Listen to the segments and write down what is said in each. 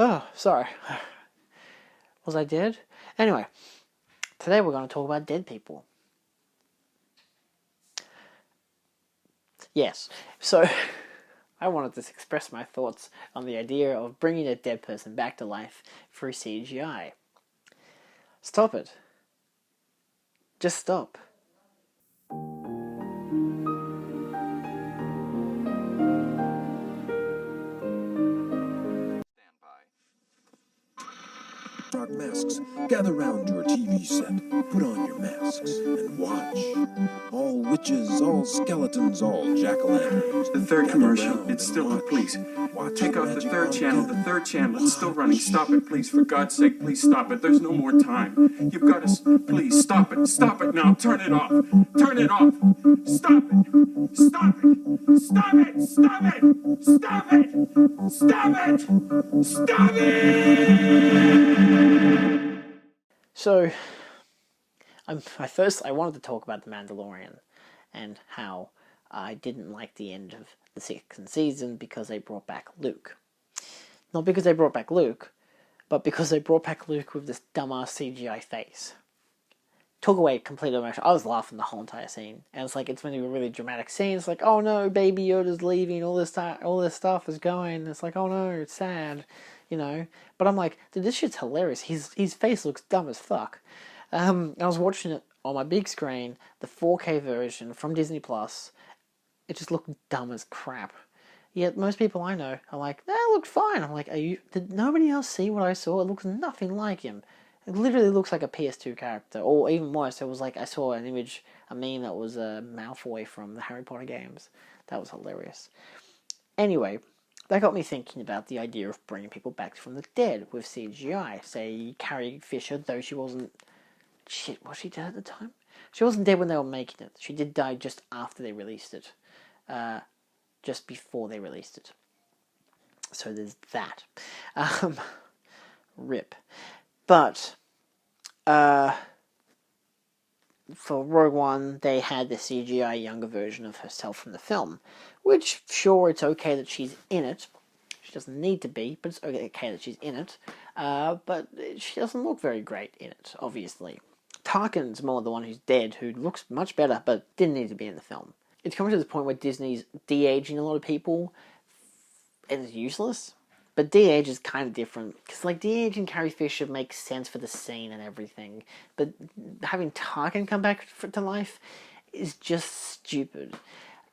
Oh, sorry. Was I dead? Anyway, today we're going to talk about dead people. Yes, so I wanted to express my thoughts on the idea of bringing a dead person back to life through CGI. Stop it. Just stop. Dark masks, gather round your TV set, put on your masks, and watch. All witches, all skeletons, all jack-o'-lanterns. The third commercial, it's still on, please. Take off the third channel, it's still running. Stop it, please, for God's sake, please stop it. There's no more time. You've got to, please, stop it now, turn it off. Stop it, stop it, stop it, stop it, stop it, stop it! So, I wanted to talk about The Mandalorian and how I didn't like the end of the second season because they brought back Luke. Not because they brought back Luke, but because they brought back Luke with this dumbass CGI face. Took away complete emotion. I was laughing the whole entire scene, and it's like it's meant to be a really dramatic scene. It's like, oh no, Baby Yoda's leaving. All this stuff is going. It's like, oh no, it's sad, But I'm like, dude, this shit's hilarious. His face looks dumb as fuck. I was watching it on my big screen, the 4K version from Disney Plus. It just looked dumb as crap. Yet most people I know are like, that looked fine. I'm like, did nobody else see what I saw? It looks nothing like him. It literally looks like a PS2 character, or even worse. It was like I saw a meme that was Malfoy from the Harry Potter games. That was hilarious. Anyway, that got me thinking about the idea of bringing people back from the dead with CGI. Say Carrie Fisher, though she wasn't. Shit, was she dead at the time? She wasn't dead when they were making it. She did die just after they released it. Just before they released it. So there's that. Rip. But, for Rogue One, they had the CGI younger version of herself from the film. Which, sure, it's okay that she's in it. She doesn't need to be, but it's okay that she's in it. But she doesn't look very great in it, obviously. Tarkin's more the one who's dead, who looks much better, but didn't need to be in the film. It's coming to this point where Disney's de-aging a lot of people, and it's useless. But de-age is kind of different, because de-aging Carrie Fisher makes sense for the scene and everything, but having Tarkin come back to life is just stupid.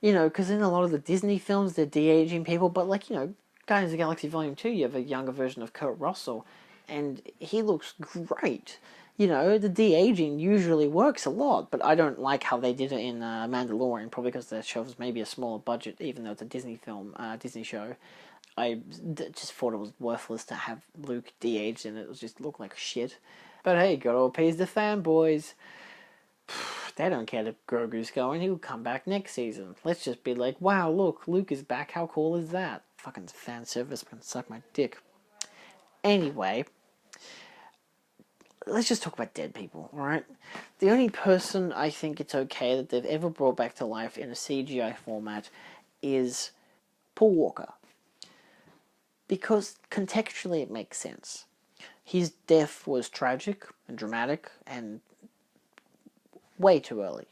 Because in a lot of the Disney films, they're de-aging people, but Guardians of the Galaxy Volume 2, you have a younger version of Kurt Russell, and he looks great. The de-aging usually works a lot, but I don't like how they did it in Mandalorian, probably because the show was maybe a smaller budget, even though it's a Disney film, Disney show. I just thought it was worthless to have Luke de-aged and it just looked like shit. But hey, gotta appease the fanboys. They don't care that Grogu's going, he'll come back next season. Let's just be like, wow, look, Luke is back, how cool is that? Fucking fan service can suck my dick. Anyway, let's just talk about dead people, alright? The only person I think it's okay that they've ever brought back to life in a CGI format is Paul Walker. Because contextually it makes sense. His death was tragic and dramatic and way too early.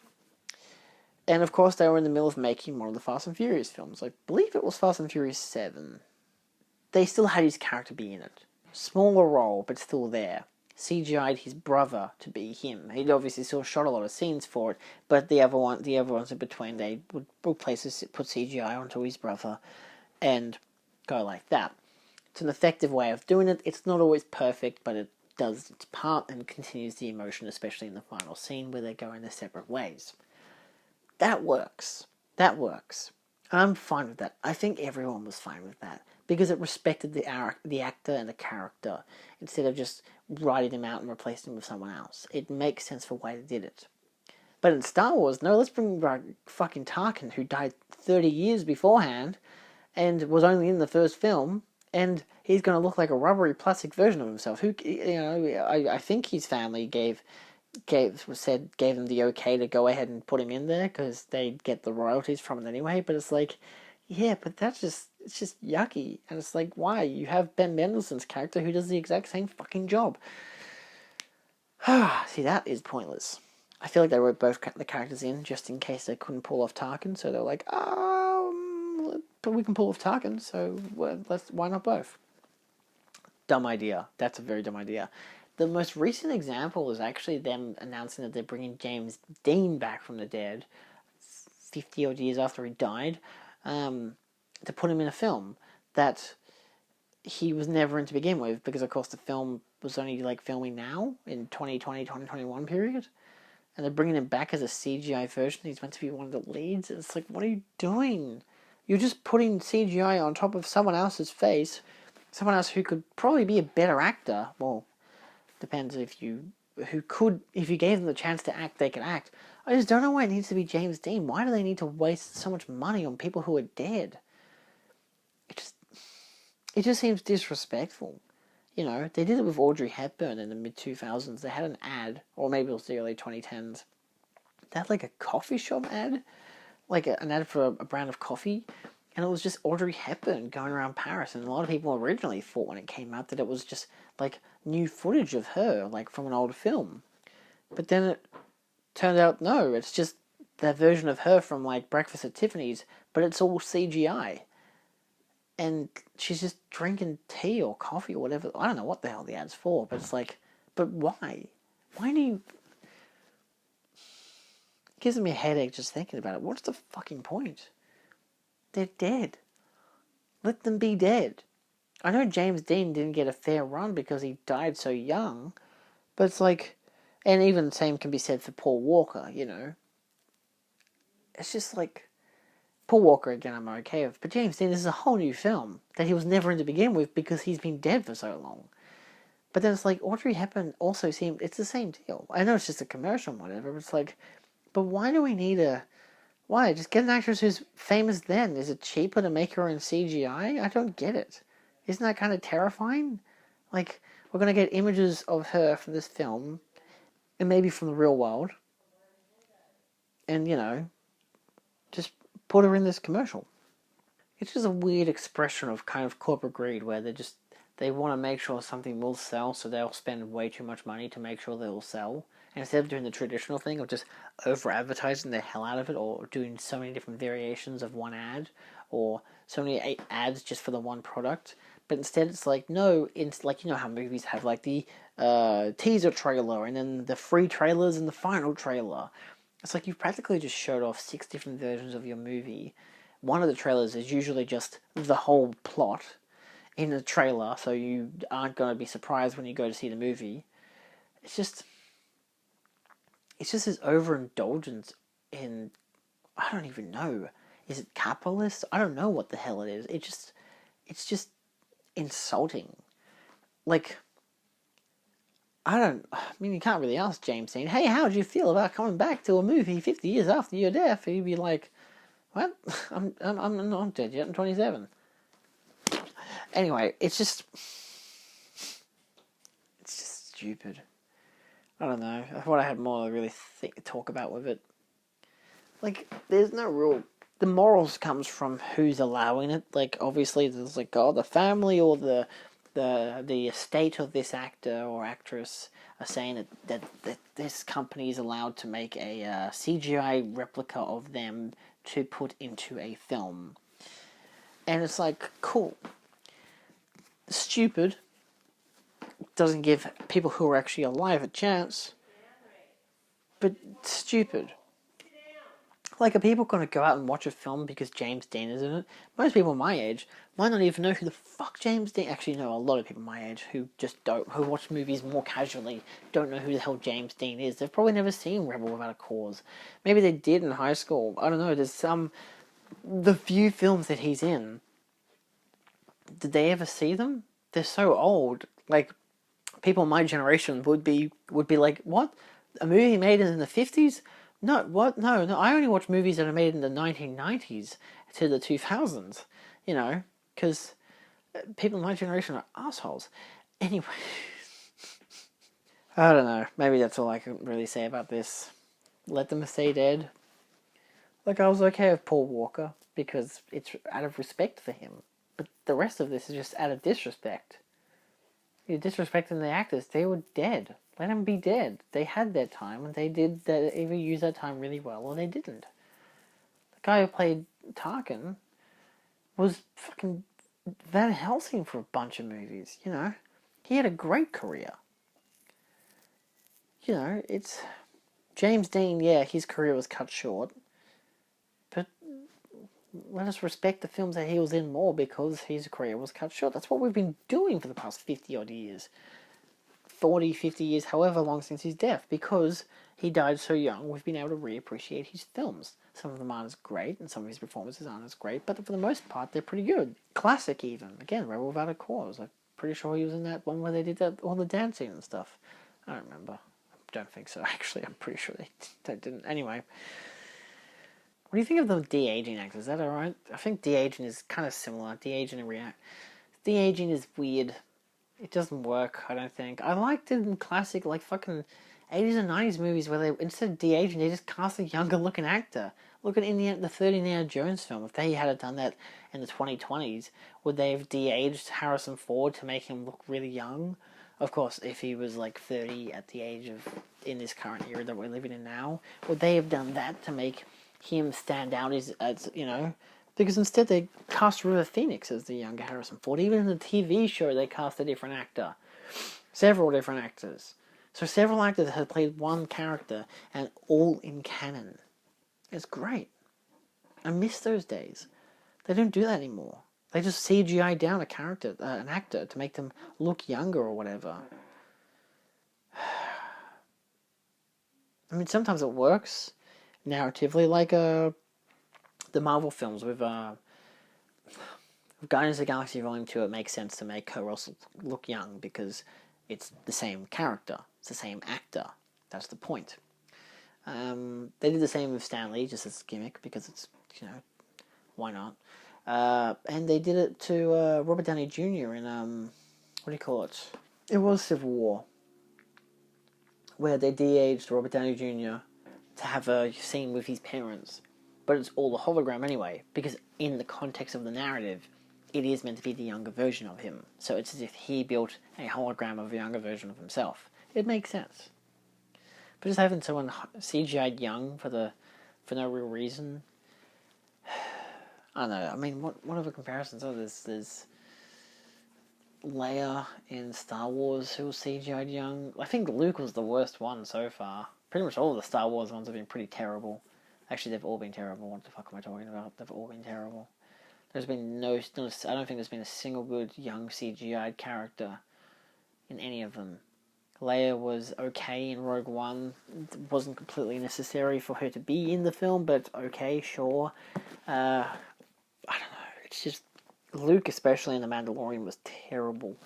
And of course they were in the middle of making one of the Fast and Furious films. I believe it was Fast and Furious 7. They still had his character be in it. Smaller role, but still there. CGI'd his brother to be him. He'd obviously still shot a lot of scenes for it, but the other ones in between, they would put CGI onto his brother and go like that. It's an effective way of doing it. It's not always perfect, but it does its part and continues the emotion, especially in the final scene where they go in their separate ways. That works. I'm fine with that. I think everyone was fine with that because it respected the actor and the character instead of just writing him out and replacing him with someone else. It makes sense for why they did it. But in Star Wars, no, let's bring back fucking Tarkin, who died 30 years beforehand and was only in the first film. And he's going to look like a rubbery plastic version of himself. I think his family gave him the okay to go ahead and put him in there because they'd get the royalties from it anyway. But it's like, yeah, but that's just It's just yucky. And it's like, why? You have Ben Mendelsohn's character who does the exact same fucking job. See, that is pointless. I feel like they wrote both the characters in just in case they couldn't pull off Tarkin, so they're like, but we can pull off Tarkin, so why not both? Dumb idea. That's a very dumb idea. The most recent example is actually them announcing that they're bringing James Dean back from the dead, 50 odd years after he died, to put him in a film that he was never in to begin with, because of course the film was only like filming now in 2020, 2021 period, and they're bringing him back as a CGI version. He's meant to be one of the leads. It's like, what are you doing? You're just putting CGI on top of someone else's face, someone else who could probably be a better actor. Well, depends if you gave them the chance to act, they could act. I just don't know why it needs to be James Dean. Why do they need to waste so much money on people who are dead? It just seems disrespectful. You know, they did it with Audrey Hepburn in the mid-2000s. They had an ad, or maybe it was the early 2010s. They had like a coffee shop ad, like an ad for a brand of coffee, and it was just Audrey Hepburn going around Paris. And a lot of people originally thought when it came out that it was just like new footage of her, like from an old film. But then it turned out, no, it's just that version of her from like Breakfast at Tiffany's, but it's all CGI. And she's just drinking tea or coffee or whatever. I don't know what the hell the ad's for, but it's like, but why? Why do you... It gives me a headache just thinking about it. What's the fucking point? They're dead. Let them be dead. I know James Dean didn't get a fair run because he died so young, but it's like... And even the same can be said for Paul Walker, you know. It's just like... Paul Walker, again, I'm okay with. But James Dean, this is a whole new film that he was never in to begin with because he's been dead for so long. But then it's like, Audrey Hepburn also seemed... It's the same deal. I know it's just a commercial and whatever, but it's like... But why do we need a... Why? Just get an actress who's famous then. Is it cheaper to make her in CGI? I don't get it. Isn't that kind of terrifying? Like, we're going to get images of her from this film, and maybe from the real world, and, you know, just put her in this commercial. It's just a weird expression of kind of corporate greed where they want to make sure something will sell, so they'll spend way too much money to make sure they will sell. And instead of doing the traditional thing of just over-advertising the hell out of it, or doing so many different variations of one ad, or so many ads just for the one product, but instead it's like, no, it's like, you know how movies have like the teaser trailer, and then the free trailers and the final trailer. It's like you've practically just showed off 6 different versions of your movie. One of the trailers is usually just the whole plot in the trailer, so you aren't going to be surprised when you go to see the movie. It's just this overindulgence in, I don't even know. Is it capitalist? I don't know what the hell it is. It's just insulting. Like, I mean, you can't really ask James Dean, hey, how did you feel about coming back to a movie 50 years after your death? He'd be like, what? I'm not dead yet, I'm 27. Anyway, it's just stupid. I don't know. I thought I had more to really talk about with it. Like, there's no real... The morals comes from who's allowing it. Like, obviously, there's like, the family or the estate of this actor or actress are saying that this company is allowed to make a CGI replica of them to put into a film. And it's like, cool. Stupid. Doesn't give people who are actually alive a chance. But stupid. Like, are people going to go out and watch a film because James Dean is in it? Most people my age might not even know who the fuck James Dean... Actually, no, a lot of people my age who just don't... Who watch movies more casually don't know who the hell James Dean is. They've probably never seen Rebel Without a Cause. Maybe they did in high school. I don't know. There's some... The few films that he's in... Did they ever see them? They're so old. Like, people my generation would be like, what? A movie made in the 50s? No, what? No, I only watch movies that are made in the 1990s to the 2000s, you know, because people in my generation are assholes. Anyway, I don't know. Maybe that's all I can really say about this. Let them stay dead. Like, I was okay with Paul Walker because it's out of respect for him. the rest of this is just out of disrespect. You're disrespecting the actors. They were dead. Let them be dead. They had their time, and they either use that time really well or they didn't. The guy who played Tarkin was fucking Van Helsing for a bunch of movies, you know. He had a great career. You know, it's... James Dean, yeah, his career was cut short. But let us respect the films that he was in more because his career was cut short. That's what we've been doing for the past 50-odd years. 40, 50 years, however long since his death. Because he died so young, we've been able to reappreciate his films. Some of them aren't as great, and some of his performances aren't as great, but for the most part, they're pretty good. Classic, even. Again, Rebel Without a Cause. I'm pretty sure he was in that one where they did all the dancing and stuff. I don't remember. I don't think so, actually. I'm pretty sure they didn't. Anyway. What do you think of the de-aging actors? Is that alright? I think de-aging is kind of similar. De-aging and react. De-aging is weird. It doesn't work, I don't think. I liked it in classic, like, fucking 80s and 90s movies where they, instead of de-aging, they just cast a younger looking actor. Look at the third Indiana Jones film. If they had done that in the 2020s, would they have de-aged Harrison Ford to make him look really young? Of course, if he was like 30 at the age of, in this current era that we're living in now, would they have done that to make him stand out as you know? Because instead they cast River Phoenix as the younger Harrison Ford. Even in the TV show, they cast a different actor. Several different actors. So several actors have played one character, and all in canon. It's great. I miss those days. They don't do that anymore. They just CGI down a character, an actor, to make them look younger or whatever. I mean, sometimes it works narratively, like the Marvel films with Guardians of the Galaxy Volume 2. It makes sense to make Kurt Russell look young because it's the same character. It's the same actor. That's the point. They did the same with Stan Lee, just as a gimmick, because it's, you know, why not? And they did it to Robert Downey Jr. in, what do you call it? It was Civil War, where they de-aged Robert Downey Jr. to have a scene with his parents. But it's all a hologram anyway, because in the context of the narrative, it is meant to be the younger version of him. So it's as if he built a hologram of a younger version of himself. It makes sense. But just having someone CGI'd young for no real reason, I don't know. I mean, what other comparisons are there? There's Leia in Star Wars who was CGI'd young. I think Luke was the worst one so far. Pretty much all of the Star Wars ones have been pretty terrible. Actually, they've all been terrible. What the fuck am I talking about? They've all been terrible. There's been I don't think there's been a single good young CGI'd character in any of them. Leia was okay in Rogue One. It wasn't completely necessary for her to be in the film, but okay, sure. I don't know. It's just Luke, especially in The Mandalorian, was terrible.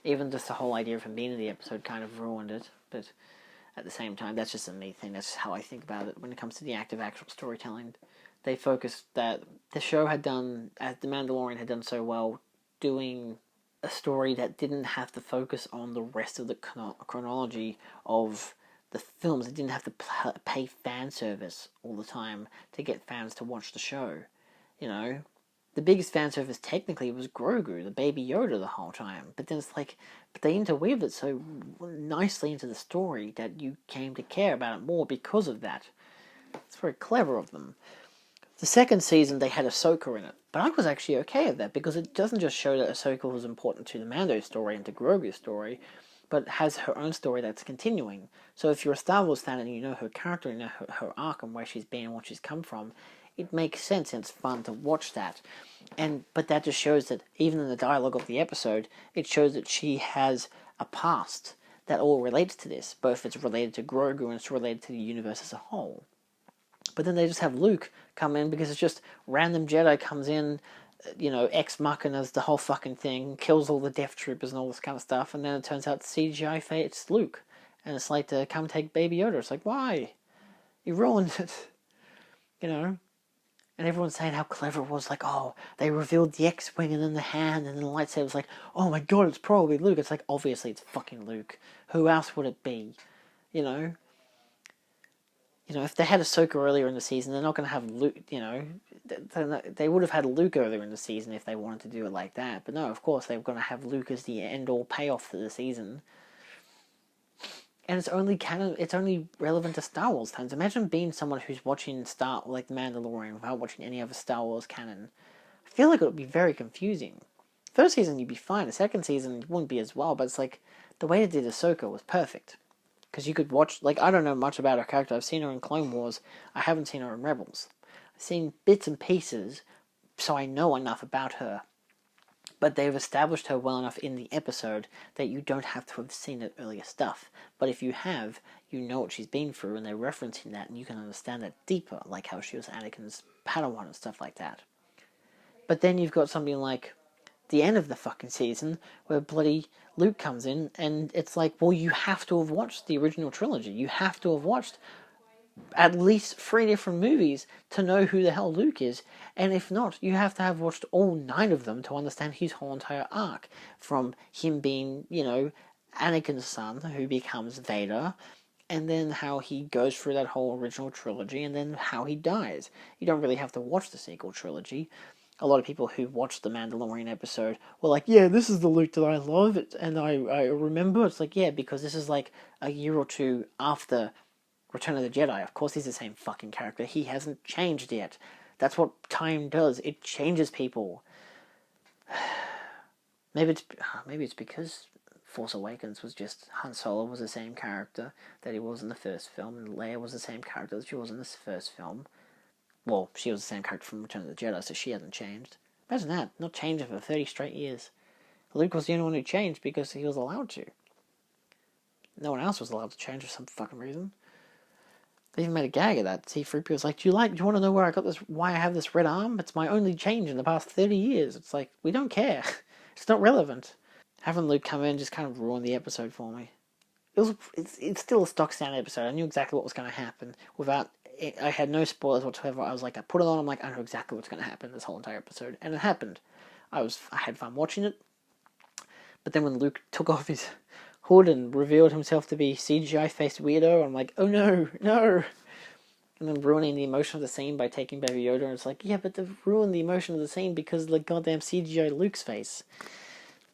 Even just the whole idea of him being in the episode kind of ruined it. But at the same time, that's just a me thing. That's just how I think about it when it comes to the act of actual storytelling. They focused that the show had done, as The Mandalorian had done so well, doing a story that didn't have to focus on the rest of the chronology of the films. It didn't have to pay fan service all the time to get fans to watch the show. You know, the biggest fan service technically was Grogu, the baby Yoda, the whole time. But then it's like, but they interweaved it so nicely into the story that you came to care about it more because of that. It's very clever of them. The second season, they had Ahsoka in it. But I was actually okay with that, because it doesn't just show that Ahsoka was important to the Mando story and to Grogu's story, but has her own story that's continuing. So if you're a Star Wars fan and you know her character, you know her arc and where she's been and what she's come from, it makes sense and it's fun to watch that. But that just shows that, even in the dialogue of the episode, it shows that she has a past that all relates to this. Both it's related to Grogu and it's related to the universe as a whole. But then they just have Luke come in because it's just random Jedi comes in, you know, Ex Machina's the whole fucking thing, kills all the Death Troopers and all this kind of stuff, and then it turns out CGI it's Luke. And it's like, to come take Baby Yoda. It's like, why? You ruined it. You know? And everyone's saying how clever it was. Like, oh, they revealed the X-Wing and then the hand and then the lightsaber. It's like, oh my god, it's probably Luke. It's like, obviously it's fucking Luke. Who else would it be? You know? You know, if they had Ahsoka earlier in the season, they're not going to have Luke, you know, they would have had Luke earlier in the season if they wanted to do it like that. But no, of course, they were going to have Luke as the end-all payoff to the season. And it's only canon. It's only relevant to Star Wars fans. Imagine being someone who's watching like The Mandalorian without watching any other Star Wars canon. I feel like it would be very confusing. First season you'd be fine. The second season you wouldn't be as well. But it's like the way they did Ahsoka was perfect because you could watch. Like, I don't know much about her character. I've seen her in Clone Wars. I haven't seen her in Rebels. I've seen bits and pieces, so I know enough about her. But they've established her well enough in the episode that you don't have to have seen the earlier stuff. But if you have, you know what she's been through, and they're referencing that, and you can understand that deeper, like how she was Anakin's Padawan and stuff like that. But then you've got something like the end of the fucking season, where bloody Luke comes in, and it's like, well, you have to have watched the original trilogy. You have to have watched at least 3 different movies to know who the hell Luke is. And if not, you have to have watched all 9 of them to understand his whole entire arc. From him being, Anakin's son, who becomes Vader, and then how he goes through that whole original trilogy, and then how he dies. You don't really have to watch the sequel trilogy. A lot of people who watched the Mandalorian episode were like, yeah, this is the Luke that I love, and I remember. It's like, yeah, because this is like a year or two after Return of the Jedi. Of course he's the same fucking character. He hasn't changed yet. That's what time does. It changes people. Maybe it's because Force Awakens was just Han Solo was the same character that he was in the first film, and Leia was the same character that she was in this first film. Well, she was the same character from Return of the Jedi, so she hasn't changed. Imagine that, not changing for 30 straight years. Luke was the only one who changed because he was allowed to. No one else was allowed to change for some fucking reason. They even made a gag of that. C-3PO was like, do you want to know why I have this red arm? It's my only change in the past 30 years. It's like, we don't care. It's not relevant. Having Luke come in just kind of ruined the episode for me. It's still a stock standard episode. I knew exactly what was going to happen I had no spoilers whatsoever. I was like, I put it on, I'm like, I know exactly what's going to happen this whole entire episode. And it happened. I had fun watching it. But then when Luke took off his hood and revealed himself to be CGI-faced weirdo, I'm like, oh no. And then ruining the emotion of the scene by taking Baby Yoda, and it's like, yeah, but they've ruined the emotion of the scene because of the goddamn CGI Luke's face.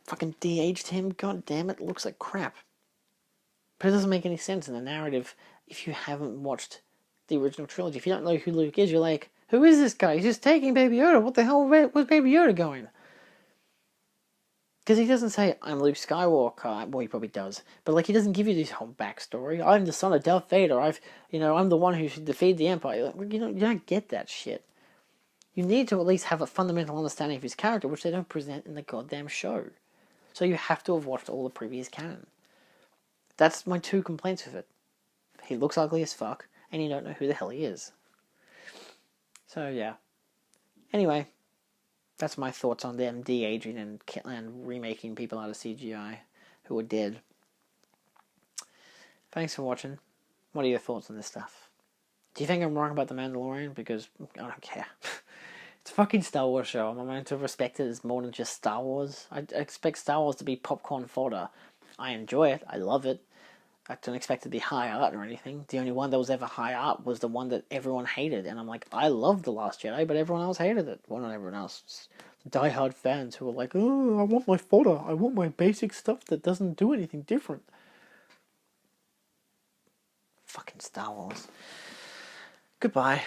Fucking de-aged him, god damn it, looks like crap. But it doesn't make any sense in the narrative if you haven't watched the original trilogy. If you don't know who Luke is, you're like, who is this guy? He's just taking Baby Yoda. What the hell was Baby Yoda going? Because he doesn't say, I'm Luke Skywalker. Well, he probably does. But, like, he doesn't give you this whole backstory. I'm the son of Darth Vader. I'm the one who should defeat the Empire. Like, you don't get that shit. You need to at least have a fundamental understanding of his character, which they don't present in the goddamn show. So you have to have watched all the previous canon. That's my 2 complaints with it. He looks ugly as fuck, and you don't know who the hell he is. So, yeah. Anyway, that's my thoughts on them de-aging and remaking people out of CGI who are dead. Thanks for watching. What are your thoughts on this stuff? Do you think I'm wrong about The Mandalorian? Because I don't care. It's a fucking Star Wars show. I'm meant to respect it as more than just Star Wars. I expect Star Wars to be popcorn fodder. I enjoy it. I love it. I don't expect it to be high art or anything. The only one that was ever high art was the one that everyone hated. And I'm like, I love The Last Jedi, but everyone else hated it. Well, not everyone else. Die-hard fans who were like, oh, I want my fodder. I want my basic stuff that doesn't do anything different. Fucking Star Wars. Goodbye.